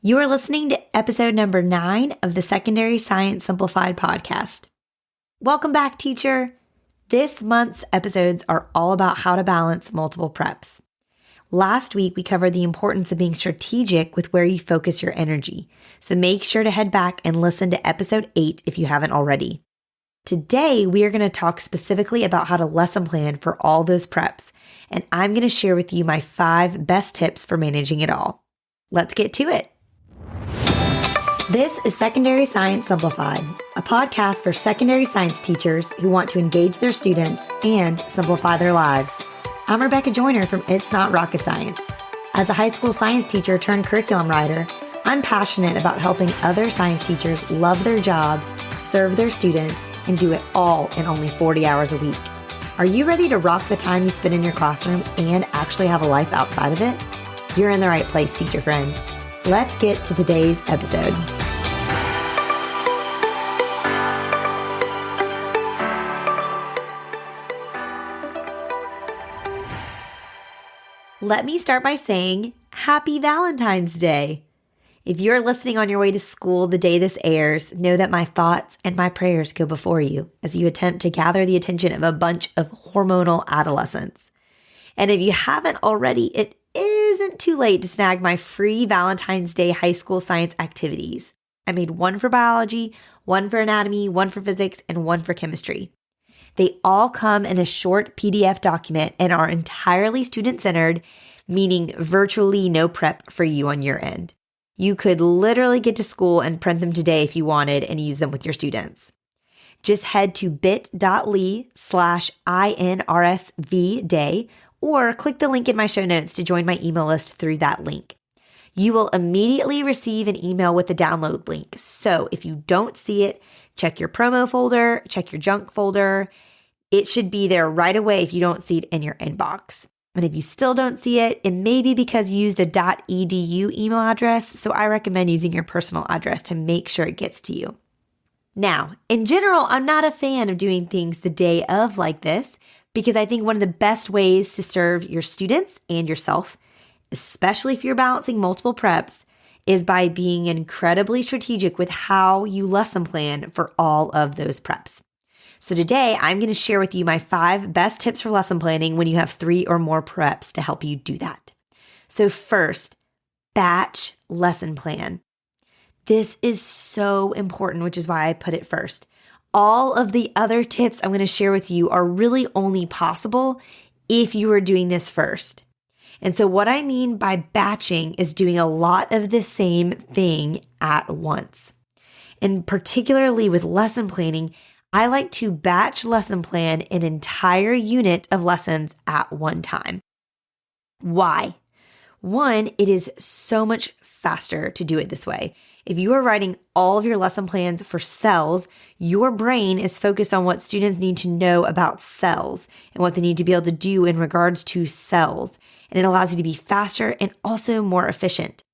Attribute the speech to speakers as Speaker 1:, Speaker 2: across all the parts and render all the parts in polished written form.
Speaker 1: You are listening to episode number 9 of the Secondary Science Simplified podcast. Welcome back, teacher. This month's episodes are all about how to balance multiple preps. Last week, we covered the importance of being strategic with where you focus your energy. So make sure to head back and listen to episode 8 if you haven't already. Today, we are going to talk specifically about how to lesson plan for all those preps. And I'm going to share with you my 5 best tips for managing it all. Let's get to it. This is Secondary Science Simplified, a podcast for secondary science teachers who want to engage their students and simplify their lives. I'm Rebecca Joyner from It's Not Rocket Science. As a high school science teacher turned curriculum writer, I'm passionate about helping other science teachers love their jobs, serve their students, and do it all in only 40 hours a week. Are you ready to rock the time you spend in your classroom and actually have a life outside of it? You're in the right place, teacher friend. Let's get to today's episode. Let me start by saying Happy Valentine's Day. If you're listening on your way to school the day this airs, know that my thoughts and my prayers go before you as you attempt to gather the attention of a bunch of hormonal adolescents. And if you haven't already, it isn't too late to snag my free Valentine's Day high school science activities. I made one for biology, one for anatomy, one for physics, and one for chemistry. They all come in a short PDF document and are entirely student-centered, meaning virtually no prep for you on your end. You could literally get to school and print them today if you wanted and use them with your students. Just head to bit.ly/INRSVday or click the link in my show notes to join my email list through that link. You will immediately receive an email with the download link. So if you don't see it, check your promo folder, check your junk folder. It should be there right away if you don't see it in your inbox. And if you still don't see it, it may be because you used a .edu email address, so I recommend using your personal address to make sure it gets to you. Now, in general, I'm not a fan of doing things the day of like this because I think one of the best ways to serve your students and yourself, especially if you're balancing multiple preps, is by being incredibly strategic with how you lesson plan for all of those preps. So today, I'm going to share with you my 5 best tips for lesson planning when you have 3 or more preps to help you do that. So first, batch lesson plan. This is so important, which is why I put it first. All of the other tips I'm going to share with you are really only possible if you are doing this first. And so what I mean by batching is doing a lot of the same thing at once. And particularly with lesson planning, I like to batch lesson plan an entire unit of lessons at one time. Why? One, it is so much faster to do it this way. If you are writing all of your lesson plans for cells, your brain is focused on what students need to know about cells and what they need to be able to do in regards to cells. And it allows you to be faster and also more efficient.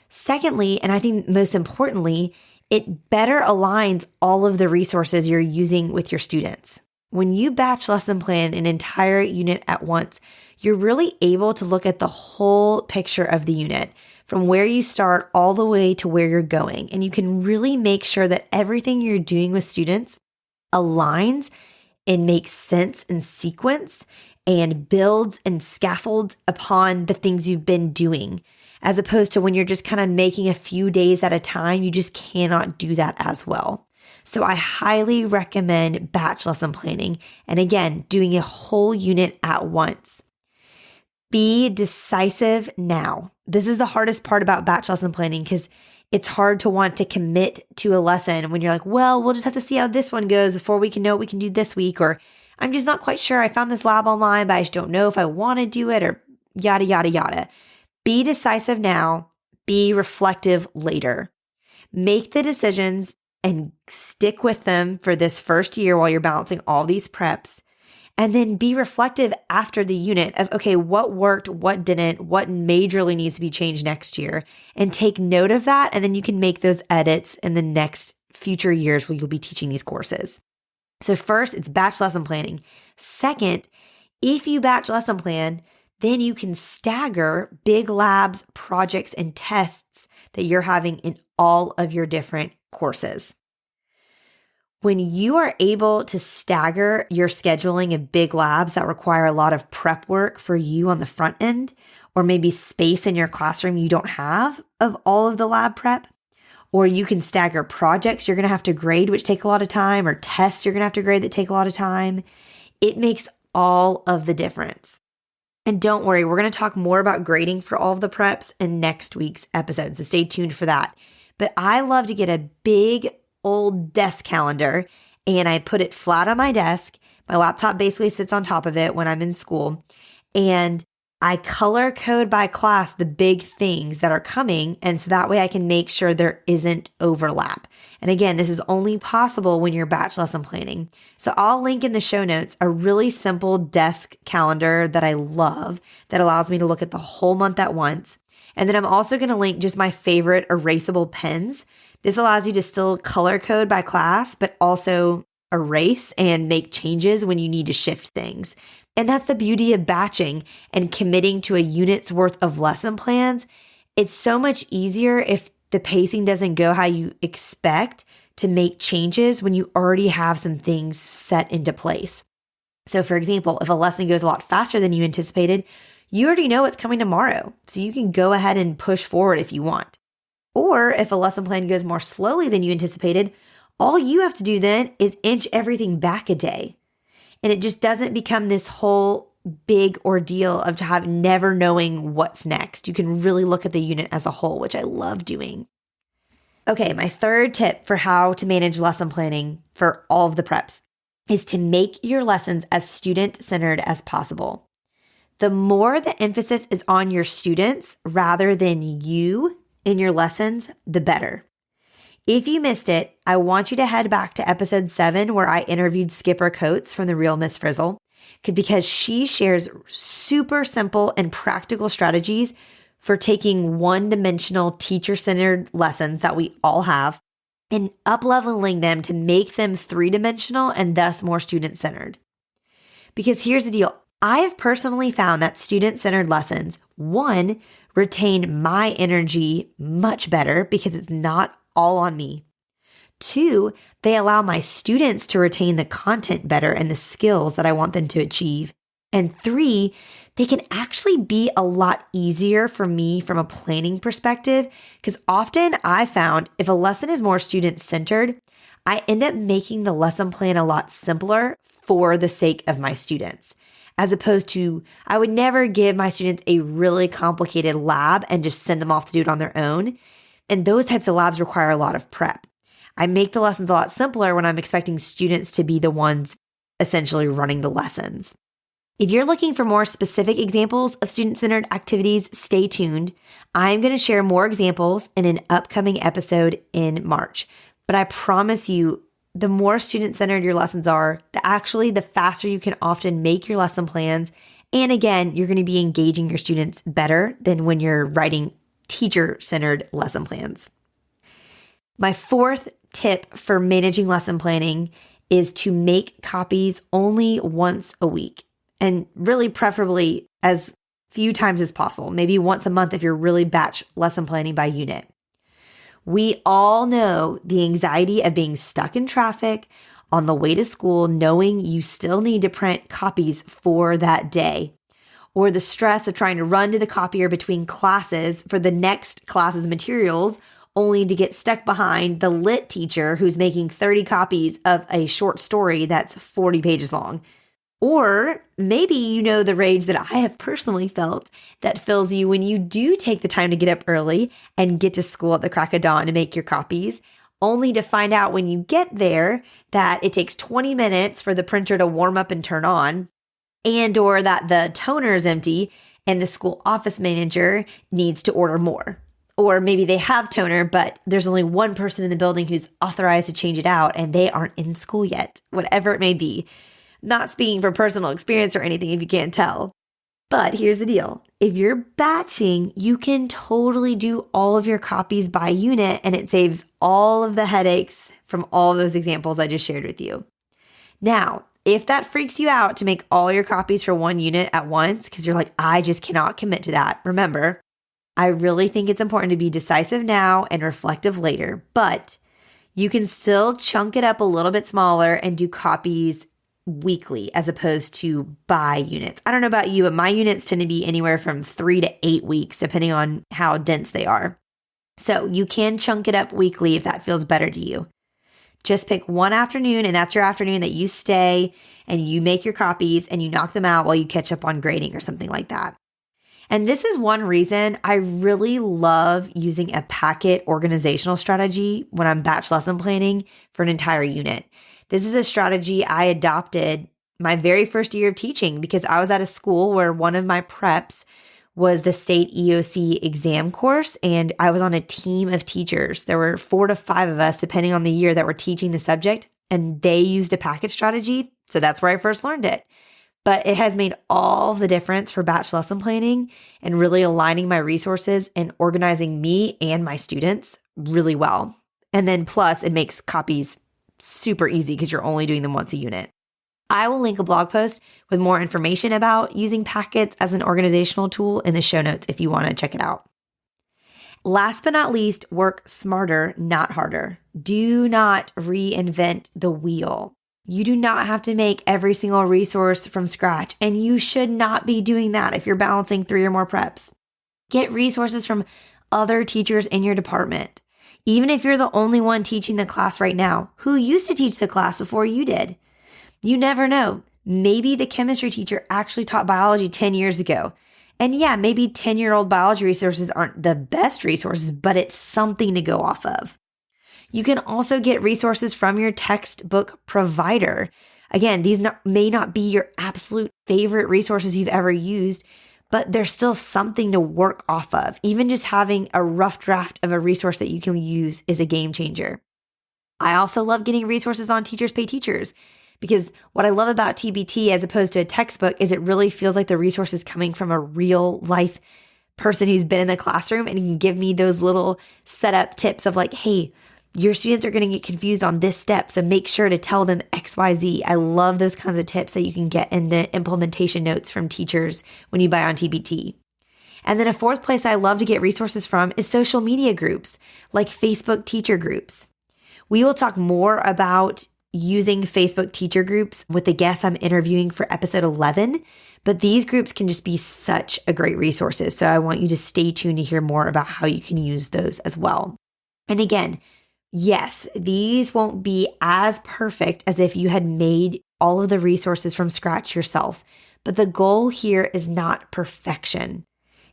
Speaker 1: Secondly, and I think most importantly, it better aligns all of the resources you're using with your students. When you batch lesson plan an entire unit at once, you're really able to look at the whole picture of the unit, from where you start all the way to where you're going. And you can really make sure that everything you're doing with students aligns and makes sense and sequence and builds and scaffolds upon the things you've been doing. As opposed to when you're just kind of making a few days at a time, you just cannot do that as well. So I highly recommend batch lesson planning. And again, doing a whole unit at once. Be decisive now. This is the hardest part about batch lesson planning because it's hard to want to commit to a lesson when you're like, well, we'll just have to see how this one goes before we can know what we can do this week. Or I'm just not quite sure. I found this lab online, but I just don't know if I want to do it or yada, yada, yada. Be decisive now, be reflective later. Make the decisions and stick with them for this first year while you're balancing all these preps. And then be reflective after the unit of, okay, what worked, what didn't, what majorly needs to be changed next year. And take note of that. And then you can make those edits in the next future years where you'll be teaching these courses. So first, it's batch lesson planning. Second, if you batch lesson plan, then you can stagger big labs, projects, and tests that you're having in all of your different courses. When you are able to stagger your scheduling of big labs that require a lot of prep work for you on the front end, or maybe space in your classroom you don't have of all of the lab prep, or you can stagger projects you're going to have to grade, which take a lot of time, or tests you're going to have to grade that take a lot of time, it makes all of the difference. And don't worry, we're going to talk more about grading for all of the preps in next week's episode, so stay tuned for that. But I love to get a big old desk calendar and I put it flat on my desk. My laptop basically sits on top of it when I'm in school, and I color code by class the big things that are coming, and so that way I can make sure there isn't overlap. And again, this is only possible when you're batch lesson planning. So I'll link in the show notes a really simple desk calendar that I love that allows me to look at the whole month at once. And then I'm also going to link just my favorite erasable pens. This allows you to still color code by class, but also erase and make changes when you need to shift things. And that's the beauty of batching and committing to a unit's worth of lesson plans. It's so much easier if the pacing doesn't go how you expect to make changes when you already have some things set into place. So for example, if a lesson goes a lot faster than you anticipated, you already know what's coming tomorrow, so you can go ahead and push forward if you want. Or if a lesson plan goes more slowly than you anticipated, all you have to do then is inch everything back a day. And it just doesn't become this whole big ordeal of never knowing what's next. You can really look at the unit as a whole, which I love doing. Okay, my third tip for how to manage lesson planning for all of the preps is to make your lessons as student-centered as possible. The more the emphasis is on your students rather than you in your lessons, the better. If you missed it, I want you to head back to episode 7 where I interviewed Skipper Coates from The Real Miss Frizzle, because she shares super simple and practical strategies for taking one-dimensional teacher-centered lessons that we all have and up-leveling them to make them three-dimensional and thus more student-centered. Because here's the deal. I have personally found that student-centered lessons, one, retain my energy much better because it's not all on me. 2, they allow my students to retain the content better and the skills that I want them to achieve. And 3, they can actually be a lot easier for me from a planning perspective, because often I found if a lesson is more student-centered, I end up making the lesson plan a lot simpler for the sake of my students. As opposed to, I would never give my students a really complicated lab and just send them off to do it on their own. And those types of labs require a lot of prep. I make the lessons a lot simpler when I'm expecting students to be the ones essentially running the lessons. If you're looking for more specific examples of student-centered activities, stay tuned. I'm going to share more examples in an upcoming episode in March. But I promise you, the more student-centered your lessons are, the faster you can often make your lesson plans. And again, you're going to be engaging your students better than when you're writing teacher-centered lesson plans. My fourth tip for managing lesson planning is to make copies only once a week, and really preferably as few times as possible, maybe once a month if you're really batch lesson planning by unit. We all know the anxiety of being stuck in traffic on the way to school, knowing you still need to print copies for that day, or the stress of trying to run to the copier between classes for the next class's materials, only to get stuck behind the lit teacher who's making 30 copies of a short story that's 40 pages long. Or maybe you know the rage that I have personally felt that fills you when you do take the time to get up early and get to school at the crack of dawn to make your copies, only to find out when you get there that it takes 20 minutes for the printer to warm up and turn on, and or that the toner is empty and the school office manager needs to order more. Or maybe they have toner, but there's only one person in the building who's authorized to change it out and they aren't in school yet, whatever it may be. Not speaking from personal experience or anything if you can't tell. But here's the deal. If you're batching, you can totally do all of your copies by unit, and it saves all of the headaches from all of those examples I just shared with you. Now, if that freaks you out to make all your copies for one unit at once, because you're like, I just cannot commit to that, remember, I really think it's important to be decisive now and reflective later, but you can still chunk it up a little bit smaller and do copies weekly as opposed to by units. I don't know about you, but my units tend to be anywhere from 3 to 8 weeks, depending on how dense they are. So you can chunk it up weekly if that feels better to you. Just pick one afternoon, and that's your afternoon that you stay and you make your copies and you knock them out while you catch up on grading or something like that. And this is one reason I really love using a packet organizational strategy when I'm batch lesson planning for an entire unit. This is a strategy I adopted my very first year of teaching because I was at a school where one of my preps was the state EOC exam course, and I was on a team of teachers. There were 4 to 5 of us, depending on the year, that were teaching the subject, and they used a packet strategy. So that's where I first learned it. But it has made all the difference for batch lesson planning and really aligning my resources and organizing me and my students really well. And then plus, it makes copies super easy because you're only doing them once a unit. I will link a blog post with more information about using packets as an organizational tool in the show notes if you want to check it out. Last but not least, work smarter, not harder. Do not reinvent the wheel. You do not have to make every single resource from scratch, and you should not be doing that if you're balancing 3 or more preps. Get resources from other teachers in your department. Even if you're the only one teaching the class right now, who used to teach the class before you did? You never know. Maybe the chemistry teacher actually taught biology 10 years ago. And yeah, maybe 10-year-old biology resources aren't the best resources, but it's something to go off of. You can also get resources from your textbook provider. Again, these may not be your absolute favorite resources you've ever used, but there's still something to work off of. Even just having a rough draft of a resource that you can use is a game changer. I also love getting resources on Teachers Pay Teachers because what I love about TPT as opposed to a textbook is it really feels like the resource is coming from a real life person who's been in the classroom and can give me those little setup tips of like, hey, your students are going to get confused on this step, so make sure to tell them XYZ. I love those kinds of tips that you can get in the implementation notes from teachers when you buy on TPT. And then a fourth place I love to get resources from is social media groups, like Facebook teacher groups. We will talk more about using Facebook teacher groups with the guests I'm interviewing for episode 11, but these groups can just be such a great resources. So I want you to stay tuned to hear more about how you can use those as well. And again, yes, these won't be as perfect as if you had made all of the resources from scratch yourself, but the goal here is not perfection.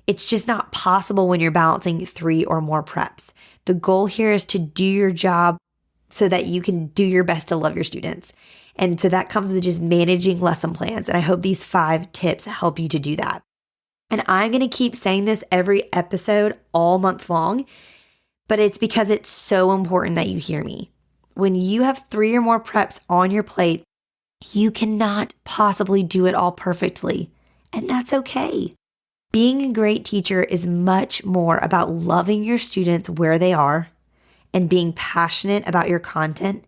Speaker 1: It's just not possible when you're balancing 3 or more preps. The goal here is to do your job so that you can do your best to love your students. And so that comes with just managing lesson plans. And I hope these 5 tips help you to do that. And I'm going to keep saying this every episode all month long, but it's because it's so important that you hear me. When you have 3 or more preps on your plate, you cannot possibly do it all perfectly. And that's okay. Being a great teacher is much more about loving your students where they are and being passionate about your content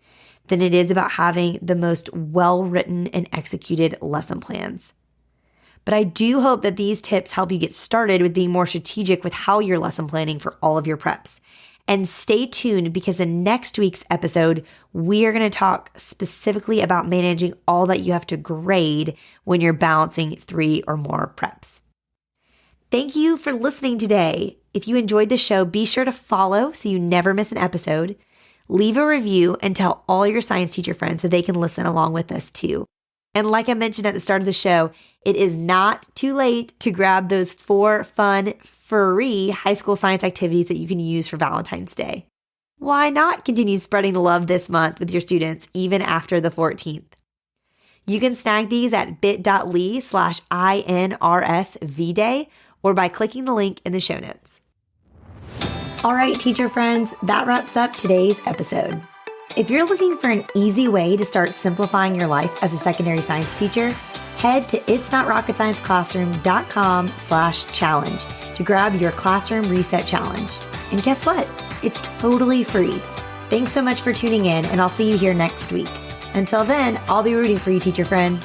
Speaker 1: than it is about having the most well-written and executed lesson plans. But I do hope that these tips help you get started with being more strategic with how you're lesson planning for all of your preps. And stay tuned because in next week's episode, we are going to talk specifically about managing all that you have to grade when you're balancing 3 or more preps. Thank you for listening today. If you enjoyed the show, be sure to follow so you never miss an episode. Leave a review and tell all your science teacher friends so they can listen along with us too. And like I mentioned at the start of the show, it is not too late to grab those 4 fun, free high school science activities that you can use for Valentine's Day. Why not continue spreading the love this month with your students, even after the 14th? You can snag these at bit.ly/INRSVday or by clicking the link in the show notes. All right, teacher friends, that wraps up today's episode. If you're looking for an easy way to start simplifying your life as a secondary science teacher, head to itsnotrocketscienceclassroom.com/challenge to grab your classroom reset challenge. And guess what? It's totally free. Thanks so much for tuning in, and I'll see you here next week. Until then, I'll be rooting for you, teacher friend.